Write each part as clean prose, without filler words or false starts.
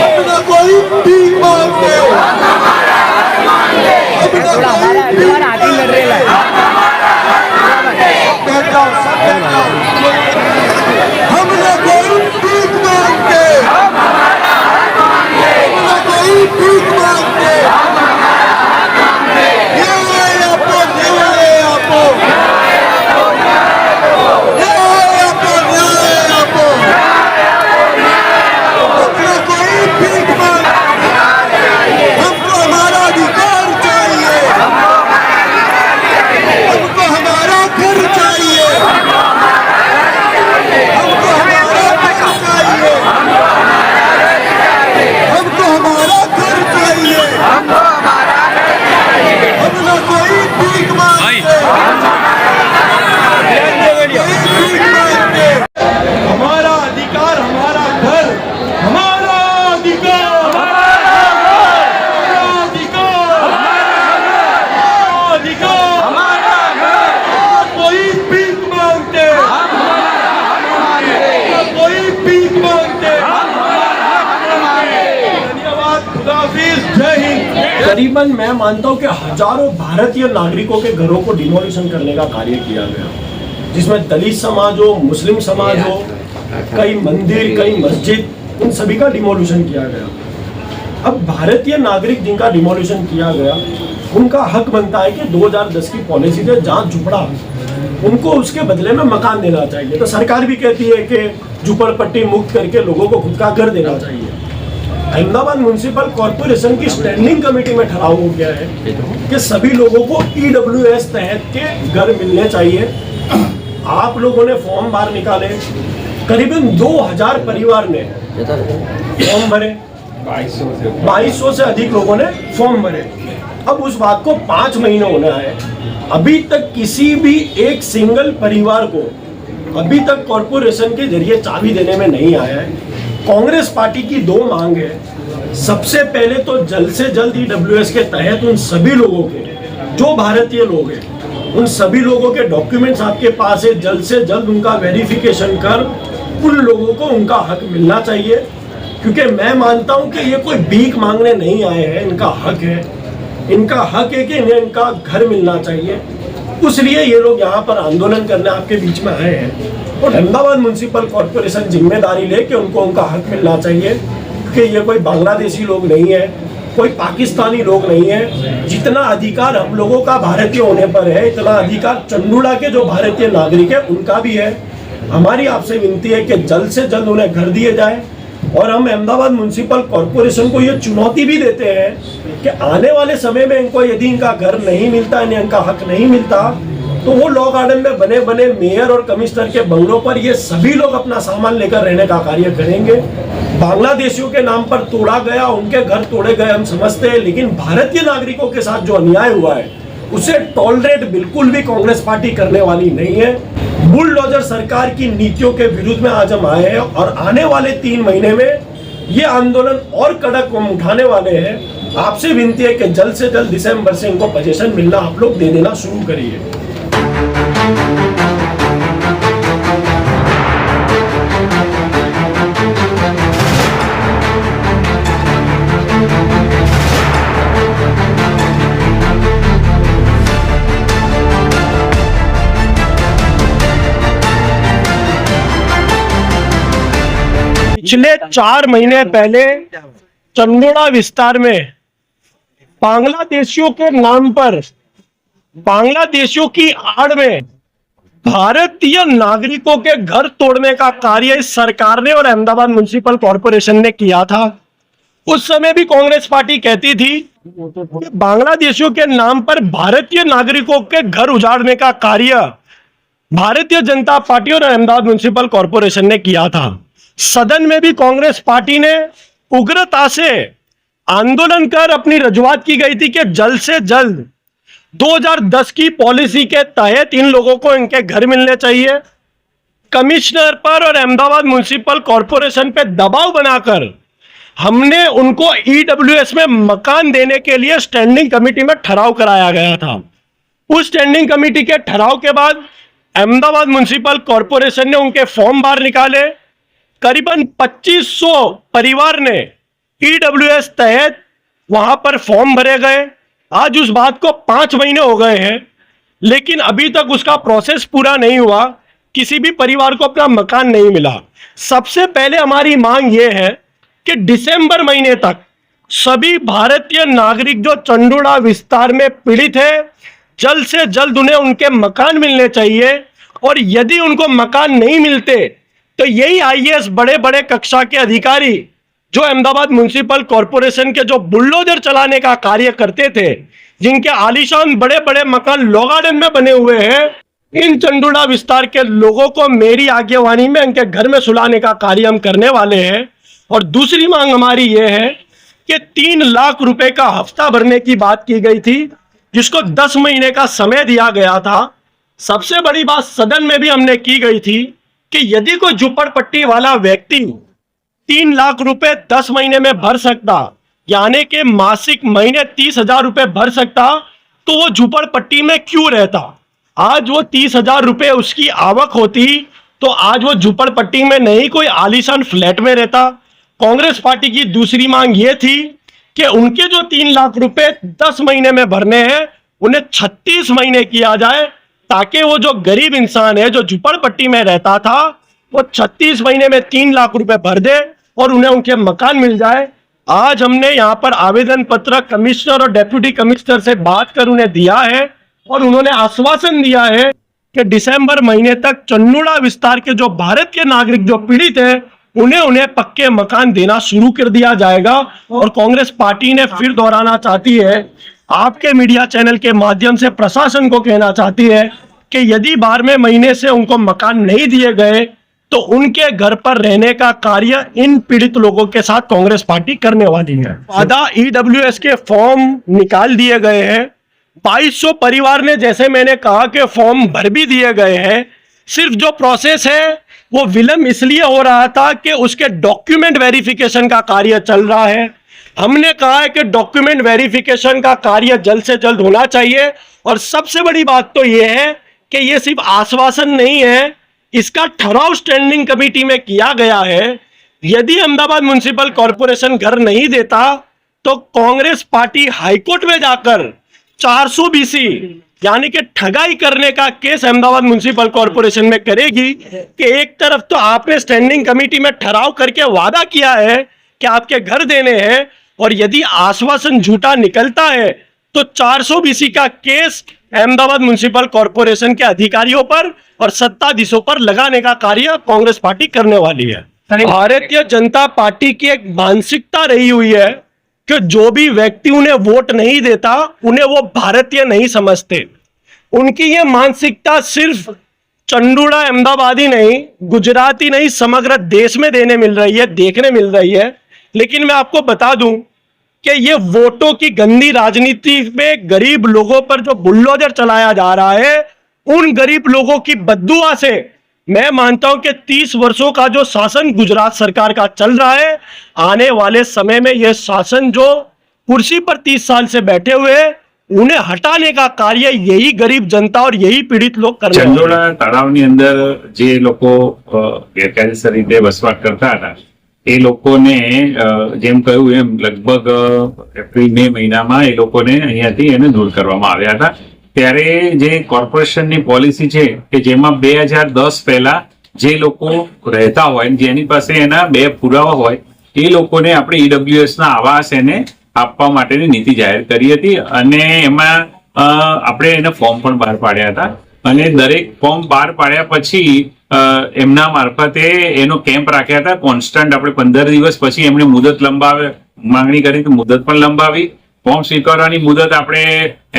अपना कोई भीख मांगते हम ना कोई भीख मांगते, हम ना कोई भीख मांगते। हमको हमारा अधिकार चाहिए, हमको हमारा घर चाहिए, हमको हमारा घर चाहिए, हमको हमारा घर चाहिए। हम ना कोई भीख मांगते, हमारा अधिकार, हमारा घर, हमारा अधिकार, हमारा अधिकार, अधिकार, हमारा घर। कोई भीख मांगते, कोई भीख मांगते। धन्यवाद, खुदाफिज, जय हिंद। करीबन मैं मानता हूं कि हजारों भारतीय नागरिकों के घरों को डिमोलिशन करने का कार्य किया गया, जिसमें दलित समाज हो, मुस्लिम समाज हो, कई मंदिर, कई मस्जिद, उन सभी का डिमोलिशन किया गया। अब भारतीय नागरिक जिनका डिमोलिशन किया गया, उनका हक बनता है कि 2010 की पॉलिसी से जहाँ झुपड़ा, उनको उसके बदले में मकान देना चाहिए। तो सरकार भी कहती है कि झुपड़पट्टी मुक्त करके लोगों को खुद का घर देना चाहिए। अहमदाबाद म्युनिसिपल कॉर्पोरेशन की स्टैंडिंग कमेटी में ठहराव हो गया है कि सभी लोगों को EWS तहत के घर मिलने चाहिए। आप लोगों ने फॉर्म बाहर निकाले, करीबन 2000 परिवार ने फॉर्म भरे, 2200 से अधिक लोगों ने फॉर्म भरे। अब उस बात को 5 महीने होने आए, अभी तक किसी भी एक सिंगल परिवार को अभी तक कॉर्पोरेशन के जरिए चाबी देने में नहीं आया है। कांग्रेस पार्टी की 2 मांग है। सबसे पहले तो जल्द से जल्द EWS के तहत उन सभी लोगों के, जो भारतीय लोग हैं, उन सभी लोगों के डॉक्यूमेंट्स आपके पास है, जल्द से जल्द उनका वेरिफिकेशन कर उन लोगों को उनका हक मिलना चाहिए। क्योंकि मैं मानता हूं कि ये कोई भीख मांगने नहीं आए हैं, इनका हक है, इनका हक है कि इन्हें इनका घर मिलना चाहिए। इसलिए ये लोग यहाँ पर आंदोलन करने आपके बीच में आए हैं। और अहमदाबाद म्युनिसिपल कॉर्पोरेशन जिम्मेदारी ले कि उनको उनका हक मिलना चाहिए, क्योंकि ये कोई बांग्लादेशी लोग नहीं है, कोई पाकिस्तानी लोग नहीं है। जितना अधिकार हम लोगों का भारतीय होने पर है, इतना अधिकार चंडूला के जो भारतीय नागरिक है उनका भी है। हमारी आपसे विनती है कि जल्द से जल्द उन्हें घर दिए जाए। और हम अहमदाबाद म्युनिसिपल कॉर्पोरेशन को ये चुनौती भी देते हैं कि आने वाले समय में इनको यदि इनका घर नहीं मिलता, इन्हें इनका हक नहीं मिलता, तो वो लॉ गार्डन में बने बने मेयर और कमिश्नर के बंगलों पर ये सभी लोग अपना सामान लेकर रहने का कार्य करेंगे। बांग्लादेशियों के नाम पर तोड़ा गया, उनके घर तोड़े गए, हम समझते हैं, लेकिन भारतीय नागरिकों के साथ जो अन्याय हुआ है उसे टॉलरेट बिल्कुल भी कांग्रेस पार्टी करने वाली नहीं है। बुलडोजर सरकार की नीतियों के विरुद्ध में आज हम आए हैं और आने वाले 3 महीने में ये आंदोलन और कड़क हम उठाने वाले हैं। आपसे विनती है कि जल्द से जल्द दिसंबर से इनको पोजीशन मिलना आप लोग दे देना शुरू करिए। पिछले 4 महीने पहले चंदोड़ा विस्तार में बांग्लादेशियों के नाम पर, बांग्लादेशियों की आड़ में भारतीय नागरिकों के घर तोड़ने का कार्य इस सरकार ने और अहमदाबाद म्युनिसिपल कॉर्पोरेशन ने किया था। उस समय भी कांग्रेस पार्टी कहती थी कि बांग्लादेशियों के नाम पर भारतीय नागरिकों के घर उजाड़ने का कार्य भारतीय जनता पार्टी और अहमदाबाद म्युनिसिपल कॉर्पोरेशन ने किया था। सदन में भी कांग्रेस पार्टी ने उग्रता से आंदोलन कर अपनी रजूआत की गई थी कि जल्द से जल्द 2010 की पॉलिसी के तहत इन लोगों को इनके घर मिलने चाहिए। कमिश्नर पर और अहमदाबाद म्युनिसिपल कॉर्पोरेशन पे दबाव बनाकर हमने उनको EWS में मकान देने के लिए स्टैंडिंग कमेटी में ठहराव कराया गया था। उस स्टैंडिंग कमेटी के ठहराव के बाद अहमदाबाद म्युनिसिपल कॉर्पोरेशन ने उनके फॉर्म बाहर निकाले, करीबन 2500 परिवार ने ईडब्ल्यूएस तहत वहां पर फॉर्म भरे गए। आज उस बात को 5 महीने हो गए हैं, लेकिन अभी तक उसका प्रोसेस पूरा नहीं हुआ, किसी भी परिवार को अपना मकान नहीं मिला। सबसे पहले हमारी मांग यह है कि दिसंबर महीने तक सभी भारतीय नागरिक जो चंडूड़ा विस्तार में पीड़ित है, जल्द से जल्द उन्हें उनके मकान मिलने चाहिए। और यदि उनको मकान नहीं मिलते तो यही आईएएस बड़े बड़े कक्षा के अधिकारी जो अहमदाबाद म्युनिसिपल कॉरपोरेशन के जो बुलडोजर चलाने का कार्य करते थे, जिनके आलीशान बड़े बड़े मकान लॉ गार्डन में बने हुए हैं, इन चंडूड़ा विस्तार के लोगों को मेरी आगेवानी में उनके घर में सुलाने का कार्य हम करने वाले हैं। और दूसरी मांग हमारी यह है कि 3 लाख रुपए का हफ्ता भरने की बात की गई थी, जिसको 10 महीने का समय दिया गया था। सबसे बड़ी बात सदन में भी हमने की गई थी कि यदि कोई झुपड़पट्टी वाला व्यक्ति 3 लाख रुपए 10 महीने में भर सकता, यानी कि मासिक महीने 30,000 रुपए भर सकता, तो वो झुपड़पट्टी में क्यों रहता। आज वो 30,000 रुपए उसकी आवक होती तो आज वो झुपड़पट्टी में नहीं कोई आलीशान फ्लैट में रहता। कांग्रेस पार्टी की दूसरी मांग ये थी कि उनके जो 3 लाख रुपए 10 महीने में भरने हैं, उन्हें 36 महीने किया जाए, ताकि वो जो गरीब इंसान है जो झुपड़पट्टी में रहता था, वो 36 महीने में 3 लाख रुपए भर दे और उन्हें उनके मकान मिल जाए। आज हमने यहाँ पर आवेदन पत्र कमिश्नर और डेप्यूटी कमिश्नर से बात कर उन्हें दिया है और उन्होंने आश्वासन दिया है कि दिसंबर महीने तक चंडूड़ा विस्तार के जो भारतीय नागरिक जो पीड़ित है, उन्हें पक्के मकान देना शुरू कर दिया जाएगा। और कांग्रेस पार्टी ने फिर दोहराना चाहती है, आपके मीडिया चैनल के माध्यम से प्रशासन को कहना चाहती है कि यदि 12वें महीने से उनको मकान नहीं दिए गए तो उनके घर पर रहने का कार्य इन पीड़ित लोगों के साथ कांग्रेस पार्टी करने वाली है। आधा ईडब्ल्यूएस के फॉर्म निकाल दिए गए हैं, 2200 परिवार ने, जैसे मैंने कहा, कि फॉर्म भर भी दिए गए हैं। सिर्फ जो प्रोसेस है वो विलंब इसलिए हो रहा था कि उसके डॉक्यूमेंट वेरिफिकेशन का कार्य चल रहा है। हमने कहा है कि डॉक्यूमेंट वेरिफिकेशन का कार्य जल्द से जल्द होना चाहिए। और सबसे बड़ी बात तो यह है कि यह सिर्फ आश्वासन नहीं है, इसका ठहराव स्टैंडिंग कमेटी में किया गया है। यदि अहमदाबाद म्युनिसिपल कॉरपोरेशन घर नहीं देता तो कांग्रेस पार्टी हाईकोर्ट में जाकर 400 BC यानी कि ठगाई करने का केस अहमदाबाद म्युनिसिपल कॉरपोरेशन में करेगी कि एक तरफ तो आपने स्टैंडिंग कमेटी में ठहराव करके वादा किया है कि आपके घर देने हैं, और यदि आश्वासन झूठा निकलता है तो 400 BC का केस अहमदाबाद म्युनिसिपल कॉरपोरेशन के अधिकारियों पर और सत्ताधीशों पर लगाने का कार्य कांग्रेस पार्टी करने वाली है। भारतीय जनता पार्टी की एक मानसिकता रही हुई है कि जो भी व्यक्ति उन्हें वोट नहीं देता उन्हें वो भारतीय नहीं समझते। उनकी ये मानसिकता सिर्फ चंडूड़ा अहमदाबादी नहीं, गुजराती नहीं, समग्र देश में देखने मिल रही है। लेकिन मैं आपको बता दूं कि ये वोटों की गंदी राजनीति में गरीब लोगों पर जो बुलडोजर चलाया जा रहा है, उन गरीब लोगों की बद्दुआ से मैं मानता हूं कि 30 वर्षों का जो शासन गुजरात सरकार का चल रहा है, आने वाले समय में यह शासन जो कुर्सी पर 30 साल से बैठे हुए हैं, उन्हें हटाने का कार्य यही गरीब जनता और यही पीड़ित लोग कर रहे हैं। ચંડોળા તળાવની અંદર જે લોકો ગેરકાયદેસર રીતે વસવાટ કરતા હતા, એ લોકોને જેમ કહ્યું એમ લગભગ એપ્રિલ મે મહિનામાં એ લોકોને અહીંયાથી એને દૂર કરવામાં આવ્યા હતા। ત્યારે જે કોર્પોરેશનની પોલિસી છે કે જેમાં 2010 પહેલા જે લોકો રહેતા હોય, જેની પાસે એના 2 પુરાવા હોય, એ લોકોને આપણે ઈડબ્લ્યુએસ ના આવાસ એને આપવા માટેની નીતિ જાહેર કરી હતી અને એમાં આપણે એને ફોર્મ પણ બહાર પાડ્યા હતા અને દરેક ફોર્મ બહાર પાડ્યા પછી એમના મારફતે એનો કેમ્પ રાખ્યા હતા કોન્સ્ટન્ટ। આપણે 15 દિવસ પછી એમણે મુદત લંબાવે માંગણી કરી તો મુદત પણ લંબાવી। ફોર્મ સ્વીકારવાની મુદત આપણે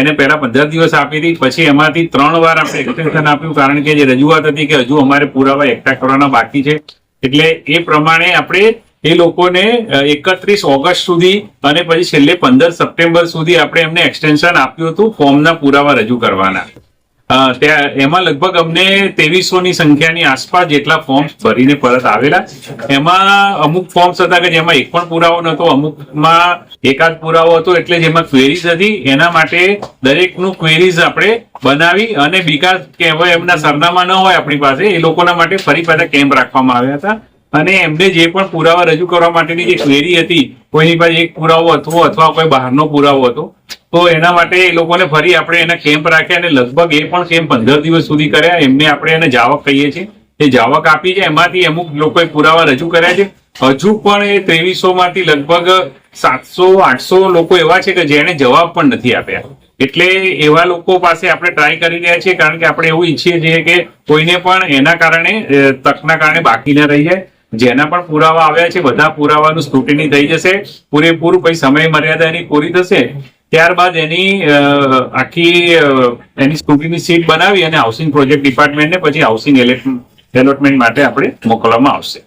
એને પહેલા 15 દિવસ આપી હતી, પછી એમાંથી 3 વાર આપણે એક્સટેન્શન આપ્યું, કારણ કે જે રજૂઆત હતી કે હજુ અમારે પુરાવા એકઠા કરવાના બાકી છે। એટલે એ પ્રમાણે આપણે એ લોકોને 31 ઓગસ્ટ સુધી અને પછી છેલ્લે 15 સપ્ટેમ્બર સુધી આપણે એમને એક્સટેન્શન આપ્યું હતું ફોર્મના પુરાવા રજૂ કરવાના। એમાં લગભગ અમને 2300ની સંખ્યાની આસપાસ જેટલા ફોર્મ્સ ભરીને પરત આવેલા। એમાં અમુક ફોર્મ્સ હતા કે જેમાં એક પણ પુરાવો નહોતો, અમુકમાં એકાદ પુરાવો હતો, એટલે જેમાં ક્વેરીઝ હતી એના માટે દરેકનું ક્વેરીઝ આપણે બનાવી અને બીકાઝ કે હવે એમના સરનામા ન હોય આપણી પાસે, એ લોકોના માટે ફરી પાછા કેમ્પ રાખવામાં આવ્યા હતા અને એમને જે પણ પુરાવા રજૂ કરવા માટેની જે ક્વેરી હતી, કોઈની પાસે એક પુરાવો હતો અથવા કોઈ બહારનો પુરાવો હતો, તો એના માટે એ લોકોને ફરી આપણે એના કેમ્પ રાખ્યા અને લગભગ એ પણ કેમ્પ 15 દિવસ સુધી કર્યા. એમને આપણે એને જાવક કહીએ છીએ, એ જાવક આપી છે. એમાંથી અમુક લોકોએ પુરાવા રજૂ કર્યા છે. હજુ પણ એ 2300 માંથી લગભગ 700-800 લોકો એવા છે કે જેને જવાબ પણ નથી આપ્યા. એટલે એવા લોકો પાસે આપણે ટ્રાય કરી રહ્યા છીએ, કારણ કે આપણે એવું ઈચ્છીએ છીએ કે કોઈને પણ એના કારણે તકના કારણે બાકી ન રહી જાય. જેના પણ પુરાવા આવ્યા છે બધા પુરાવાનું સ્ક્રુટિની થઈ જશે પૂરેપૂરું. પછી સમય મર્યાદા એની પૂરી થશે ત્યારબાદ એની આખી એની સ્ક્રુટિની સીટ બનાવી અને હાઉસિંગ પ્રોજેક્ટ ડિપાર્ટમેન્ટને પછી હાઉસિંગ એલોટમેન્ટ માટે આપણે મોકલવામાં આવશે.